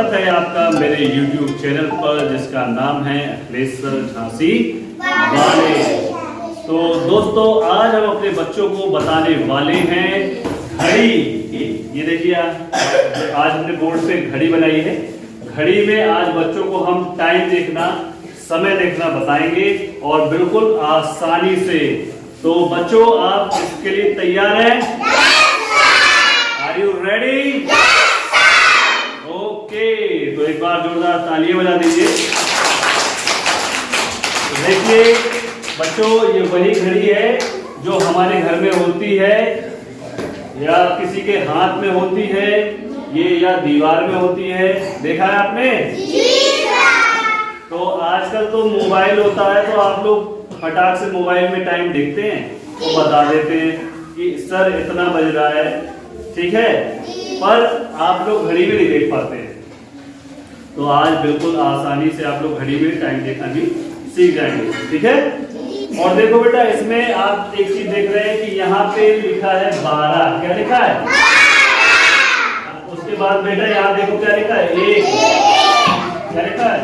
स्वागत है आपका मेरे YouTube चैनल पर जिसका नाम है अखिलेश झांसी वाले। तो दोस्तों आज हम अपने बच्चों को बताने वाले हैं घड़ी। ये देखिए आज हमने बोर्ड पे घड़ी बनाई है। घड़ी में आज बच्चों को हम टाइम देखना, समय देखना बताएंगे और बिल्कुल आसानी से। तो बच्चों आप इसके लिए तैयार हैं? Are you ready? ओके, तो एक बार जोरदार तालियां बजा दीजिए। देखिए बच्चों, ये वही घड़ी है जो हमारे घर में होती है या किसी के हाथ में होती है, ये या दीवार में होती है। देखा है आपने? तो आजकल तो मोबाइल होता है, तो आप लोग फटाक से मोबाइल में टाइम देखते हैं, तो बता देते हैं कि सर इतना बज रहा है, ठीक है, पर आप लोग घड़ी में नहीं देख पाते हैं। तो आज बिल्कुल आसानी से आप लोग घड़ी में टाइम देखना भी सीख जाएंगे, ठीक है। और देखो बेटा, इसमें आप एक चीज देख रहे हैं कि यहाँ पे लिखा है 12। क्या लिखा है? उसके बाद बेटा यहाँ देखो क्या लिखा है, 1। क्या लिखा है?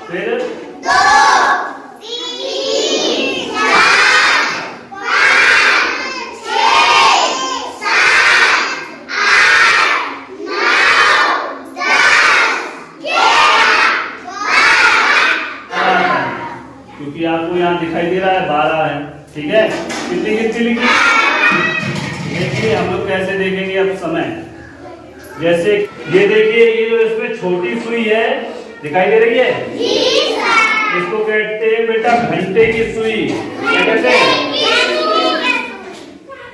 फिर 2, 3, 4, 5, 6, 7, 8, 9, 10, 11, क्योंकि आपको यहाँ दिखाई दे रहा है 12 है, ठीक है। कितनी कितनी लिखी? देखिए हम लोग कैसे देखेंगे अब समय। जैसे ये देखिए, ये जो इसमें छोटी सुई है दिखाई दे रही है, इसको कहते हैं बेटा घंटे की सुई। क्या कहते हैं?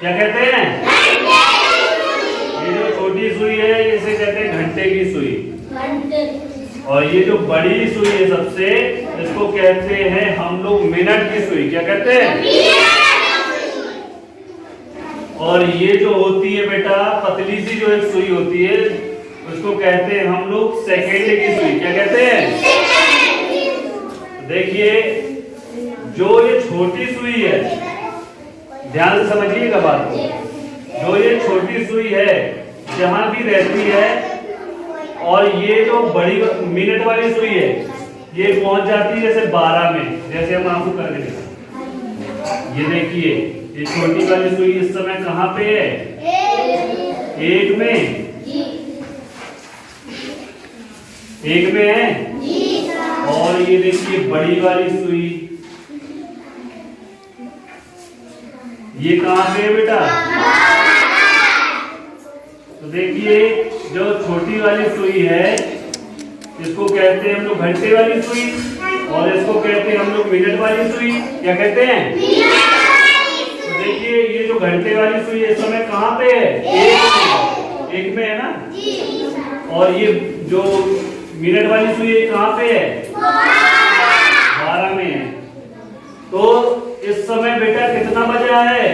क्या कहते हैं? ये जो छोटी सुई है इसे कहते हैं घंटे की सुई। और ये जो बड़ी सुई है सबसे, इसको कहते हैं हम लोग मिनट की सुई। क्या कहते हैं? और ये जो होती है बेटा पतली सी जो एक सुई होती है, उसको कहते हैं हम लोग सेकंड की सुई। क्या कहते हैं? देखिए जो ये छोटी सुई है, ध्यान से समझिएगा बात को। जो ये छोटी सुई है जहां भी रहती है, और ये जो बड़ी मिनट वाली सुई है ये पहुंच जाती है जैसे 12 में। जैसे हम आपको करके दिखा, ये देखिए ये छोटी वाली सुई इस समय कहाँ पे है? 1 में। 1 में है। और ये देखिए बड़ी वाली सुई ये कहाँ पे है बेटा? तो देखिए जो छोटी वाली सुई है इसको कहते हैं हम लोग घंटे वाली सुई, और इसको कहते हैं हम लोग मिनट वाली सुई। क्या कहते हैं? तो देखिए ये जो घंटे वाली सुई इस समय कहाँ पे है? 1 में है ना। और ये जो मिनट वाली सुई कहाँ पे है? 12 में है। तो इस समय बेटा कितना बजा है?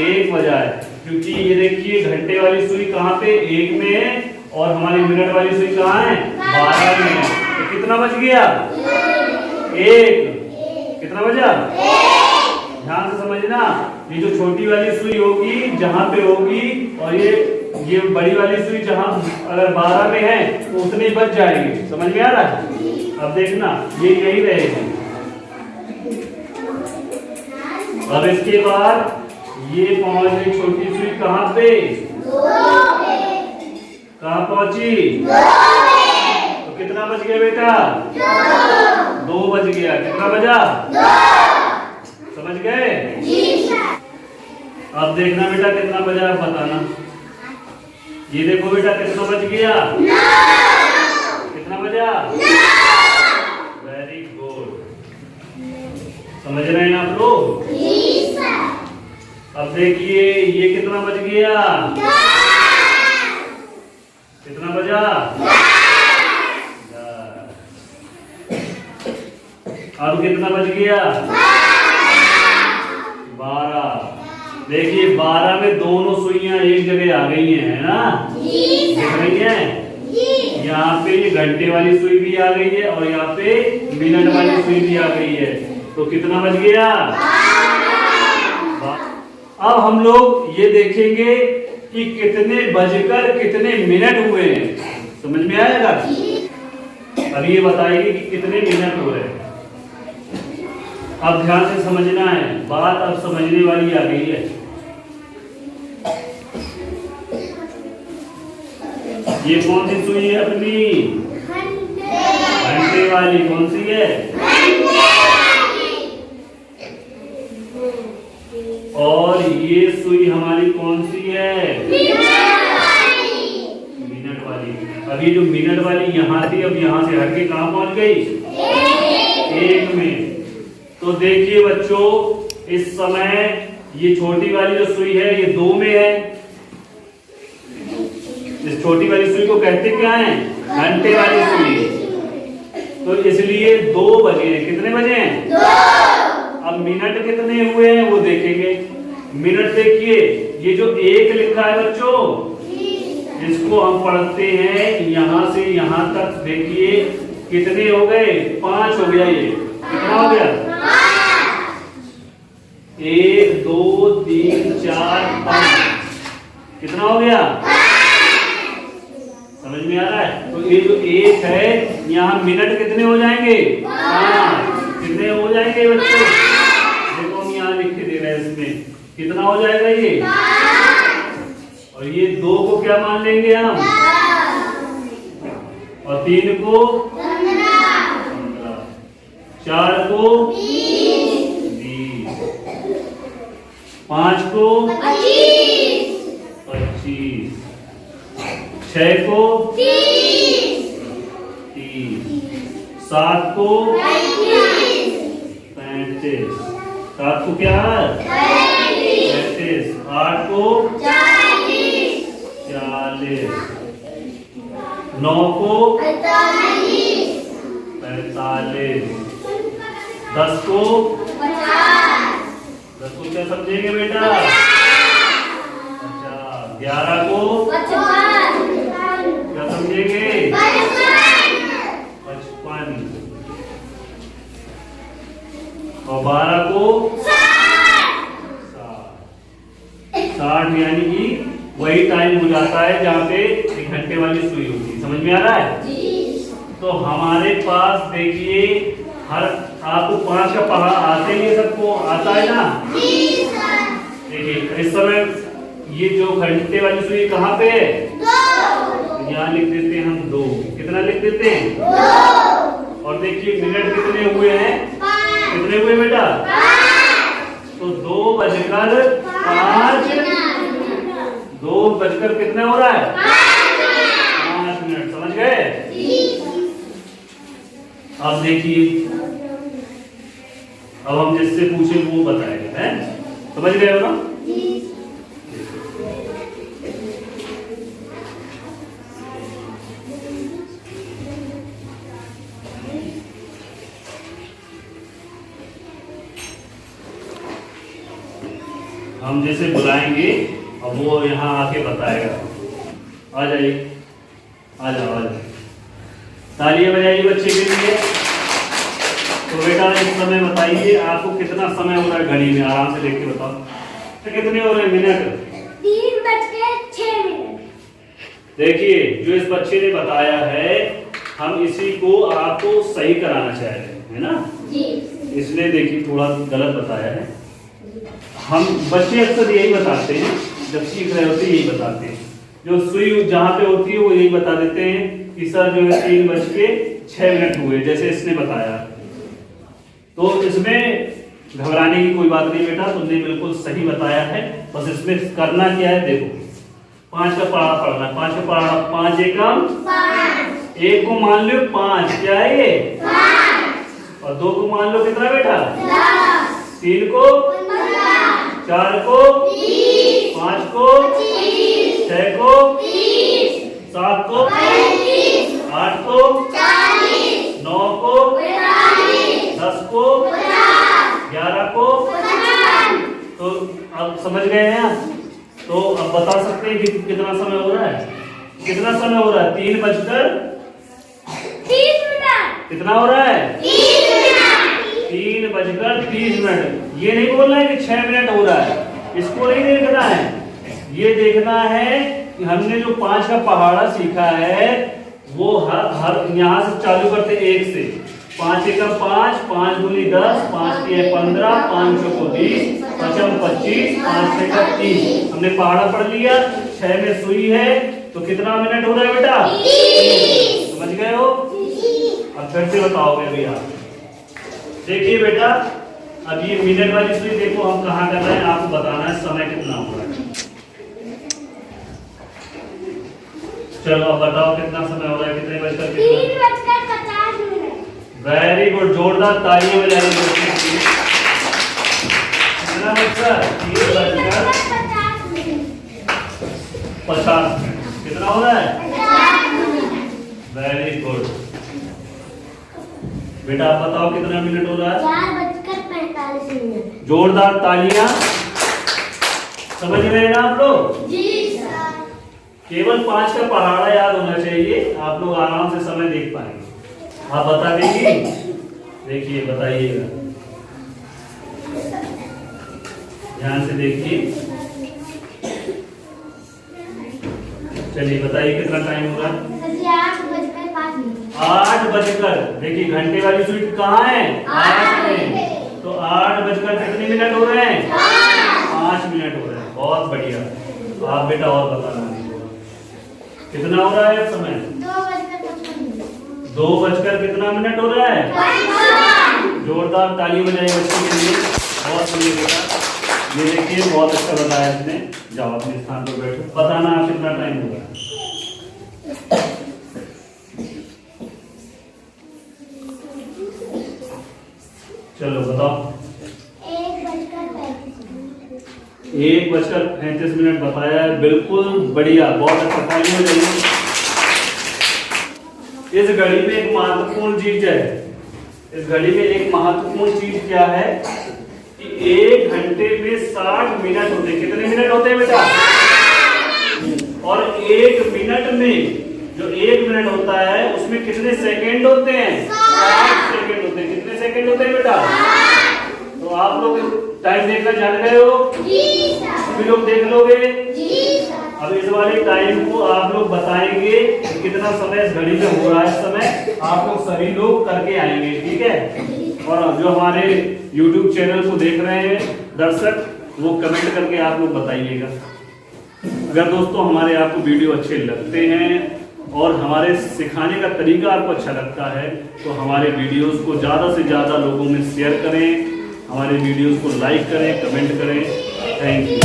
1 बजा है, क्योंकि ये देखिए घंटे वाली सुई कहाँ पे? 1 में है, और हमारी मिनट वाली सुई कहाँ है? 12 में है। तो कितना बज गया? 1। कितना बजा? ध्यान से समझना, ये जो छोटी वाली सुई होगी जहां पे होगी, और ये बड़ी वाली सुई जहां अगर 12 में है तो उतने ही बच जाएगी। समझ में आ रहा है? अब देखना ये यही रहेगी। अब इसके बाद ये पहुंच गई छोटी सुई कहां पे? कहां पहुंची? तो कितना बज गया बेटा? 2 बज गया। कितना बजा? समझ गए? अब देखना बेटा कितना बजा, आप बताना। ये देखो बेटा कितना बज गया? कितना बजा? Very good. समझ रहे हैं आप लोग? अब देखिए ये कितना बज गया? कितना बजा? अब कितना बज गया? 12। देखिए 12 में दोनों सुइयां एक जगह आ गई हैं, है ना? दिख रही हैं? यहाँ पे ये घंटे वाली सुई भी आ गई है, और यहाँ पे मिनट वाली सुई भी आ गई है। तो कितना बज गया? अब हम लोग ये देखेंगे कि कितने बजकर कितने मिनट हुए हैं। समझ में आएगा? अब ये बताएगी कि कितने मिनट हो रहे हैं। अब ध्यान से समझना है, बात अब समझने वाली आ गई है। ये कौन सी सुई है अपनी? घंटे वाली। कौन सी है? और ये सुई हमारी कौन सी है? मिनट वाली। अभी जो मिनट वाली यहाँ थी, अब यहाँ से हटके कहाँ पहुंच गई? एक में। तो देखिए बच्चों, इस समय ये छोटी वाली जो सुई है ये 2 में है। इस छोटी वाली सुई को कहते क्या है? घंटे वाली सुई। तो इसलिए 2 बजे। कितने बजे हैं? 2। अब मिनट कितने हुए हैं वो देखेंगे। मिनट देखिए, ये जो 1 लिखा है बच्चों, इसको हम पढ़ते हैं यहाँ से यहाँ तक। देखिए कितने हो गए? 5 हो गया। ये कितना हो गया? 1 2 3 4 5। कितना हो गया? समझ में आ रहा है? तो ये जो 1 है, यहाँ मिनट कितने हो जाएंगे? 5। कितने हो जाएंगे बच्चों? देखो हम यहाँ लिख के दे रहे हैं। इसमें कितना हो जाएगा ये? 5। और ये 2 को क्या मान लेंगे हम? 10। और 3 को 15। 4 को 20। 5 को 25। 6 को 30। 7 को 35। 7 को क्या है? 35। 8 को 40। 9 को 45। 10 को 50। 10 को क्या समझेंगे बेटा? 50। 11 को 55। क्या समझेंगे? 55। और 12 को 60। यानी कि वही टाइम हो जाता है जहाँ पे 1 घंटे वाली सुई होती है। समझ में आ रहा है? तो हमारे पास देखिए, हर आपको 5 का पढ़ा आते ही सबको आता है ना? देखिए इस समय ये जो घंटे वाली सुई कहाँ पे है? 2। यहाँ लिख देते हैं हम 2। कितना लिख देते हैं? 2। और देखिए मिनट कितने हुए हैं? 5। कितने हुए बेटा? 5। तो 2 बजकर 5। 2 बजकर कितने हो रहा है? 5 मिनट। समझ गए? अब देखिए, अब हम जिससे पूछे वो बताएगा। है? समझ गए हो ना? हम जैसे बुलाएंगे अब वो यहाँ आके बताएगा। आ जाइए, आ जाओ, आ जाओ। तालियां बजाइए बच्चे के लिए। तो बेटा इस समय बताइए आपको कितना समय हो रहा है घड़ी में? आराम से देख के बताओ। तो कितने हो रहे हैं मिनट? 3:06। देखिए जो इस बच्चे ने बताया है, हम इसी को आपको सही कराना चाह रहे हैं, है ना जी। इसलिए देखिए थोड़ा गलत बताया है। हम बच्चे अक्सर यही बताते हैं, जब सीख रहे होते हैं यही बताते हैं। जो सुई जहाँ पे होती है वो यही बता देते हैं कि सर जो है 3:06 हुए, जैसे इसने बताया। तो इसमें घबराने की कोई बात नहीं बेटा, तुमने बिल्कुल सही बताया है। बस इसमें करना क्या है, देखो 5 का पढ़ा पढ़ना। 5 का पढ़ा, 5 एकम 5। 1 को मान लो 5, क्या है ये? 5। और 2 को मान लो कितना बेटा? 10। 3 को 15। 4 को 20। 5 को 25। 6 को 30। 7 को 35। 8 को 40। 9 को 45। 10 को 50। 11 को 55। तो अब समझ गए हैं आप? तो अब बता सकते हैं कि कितना समय हो रहा है? कितना समय हो रहा है? 3:30। कितना हो रहा है? 3:30। ये नहीं बोलना है कि 6 मिनट हो रहा है, इसको नहीं देखना है। ये देखना है कि हमने जो 5 का पहाड़ा सीखा है वो हर यहाँ से चालू करते 1 से। 5 एकम 5, 5 दूनी 10, 5 तिया 15, 5 चौको 20, 5 25, 5 छक्का 30। हमने पहाड़ा पढ़ लिया। 6 में सुई है तो कितना मिनट हो रहा है बेटा? समझ गए हो? अब फिर से बताओगे अभी आप। देखिए बेटा, अब ये मिनट वाली सुई देखो हम कहाँ कर रहे हैं, आपको बताना है समय कितना हो रहा है। चलो अब बताओ कितना समय हो रहा है, कितने बजकर 3:50 मिनट। वेरी गुड, जोरदार तालियां बजाइए। कितना बजकर? 3:50 मिनट। कितना हो रहा है? वेरी गुड बेटा, आप बताओ कितना मिनट हो रहा है? 4:45 मिनट। जोरदार तालियां। समझ रहे हैं ना आप लोग? जी सर। केवल 5 का पहाड़ा याद होना चाहिए, आप लोग आराम से समय देख पाएंगे। आप बता देंगे? देखिए बताइएगा, ध्यान से देखिए। चलिए बताइए कितना टाइम हो रहा है? 8:05 मिनट। 8 बजकर, देखिए घंटे वाली सुई कहाँ है? 8 में। तो 8 बजकर कितने मिनट हो रहे हैं? 5 मिनट हो रहे हैं। बहुत बढ़िया। आप बेटा और बताना कितना हो रहा है समय? 2 बजकर कितना मिनट हो रहा है? जोरदार ताली बजाइए बच्चों के लिए। बहुत बढ़िया बेटा, ये देखिए बहुत अच्छा बताया इसने। जाओ अपने स्थान पर बैठो, बताना आप कितना टाइम होगा। चलो बताओ। 1:35 मिनट बताया है, बिल्कुल बढ़िया, बहुत अच्छा। ताली बजाइए। इस घड़ी में एक महत्वपूर्ण चीज है, इस घड़ी में एक महत्वपूर्ण चीज क्या है कि 1 घंटे में 60 मिनट होते हैं। कितने मिनट होते हैं बेटा? और 1 मिनट में जो 1 मिनट होता है उसमें कितने सेकंड होते हैं? 60 सेकंड होते हैं। कितने सेकंड होते हैं बेटा? तो आप लोग टाइम देखना जान गए हो? सभी लोग देख लोगे? अब इस वाले टाइम को आप लोग बताएंगे कि कितना समय इस घड़ी में हो रहा है। इस समय आप लोग सभी लोग करके आएंगे, ठीक है? और जो हमारे YouTube चैनल को देख रहे हैं दर्शक, वो कमेंट करके आप लोग बताइएगा। अगर दोस्तों हमारे आपको वीडियो अच्छे लगते हैं और हमारे सिखाने का तरीका आपको अच्छा लगता है तो हमारे वीडियोस को ज़्यादा से ज़्यादा लोगों में शेयर करें, हमारे वीडियोस को लाइक करें, कमेंट करें। Thank you.